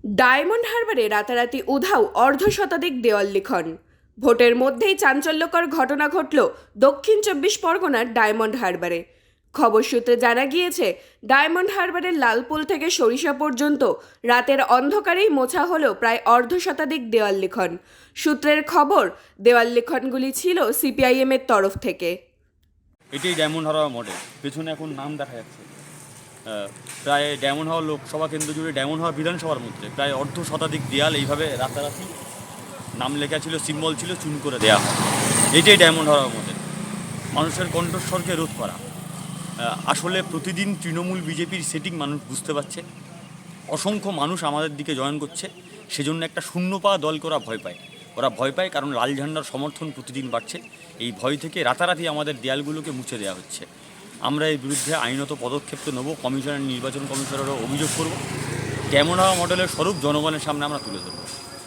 Diamond হারবারে রাতারাতি উধাও অর্ধশতাধিক দেওয়াল লিখন। ভোটের মধ্যেই চাঞ্চল্যকর ঘটনা ঘটল দক্ষিণ 24 পরগনার ডায়মন্ড হারবারে। খবর সূত্রে জানা গিয়েছে, ডায়মন্ড হারবারের লালপুল থেকে সরিষা পর্যন্ত রাতের অন্ধকারেই মোছা হলো প্রায় অর্ধশতাধিক দেওয়াল লিখন। সূত্রের খবর, দেওয়াল লিখনগুলি ছিল সিপিআইএম এর তরফ থেকে। এটাই ডায়মন্ড হারবার মডেল। পেছনে এখন নাম দেখা যাচ্ছে। প্রায় ডায়মন্ড হারবার লোকসভা কেন্দ্র জুড়ে ডায়মন্ড হারবার বিধানসভার মধ্যে প্রায় অর্ধশতাধিক দেয়াল এইভাবে রাতারাতি নাম লেখা ছিল, সিম্বল ছিল, চুন করে দেওয়া হয়। এটাই ডায়মন্ড হারবার মডেল। মানুষের কণ্ঠস্বরকে রোধ করা। আসলে প্রতিদিন তৃণমূল বিজেপির সেটিং মানুষ বুঝতে পারছে। অসংখ্য মানুষ আমাদের দিকে জয়েন করছে, সেজন্য একটা শূন্য পাওয়া দলকে ওরা ভয় পায়। কারণ লাল ঝান্ডার সমর্থন প্রতিদিন বাড়ছে। এই ভয় থেকে রাতারাতি আমাদের দেয়ালগুলোকে মুছে দেওয়া হচ্ছে। আমরা এর বিরুদ্ধে আইনত পদক্ষেপ তো নেব। নির্বাচন কমিশনারও অভিযোগ করব। ডায়মন্ড হারবার মডেলের স্বরূপ জনগণের সামনে আমরা তুলে ধরব।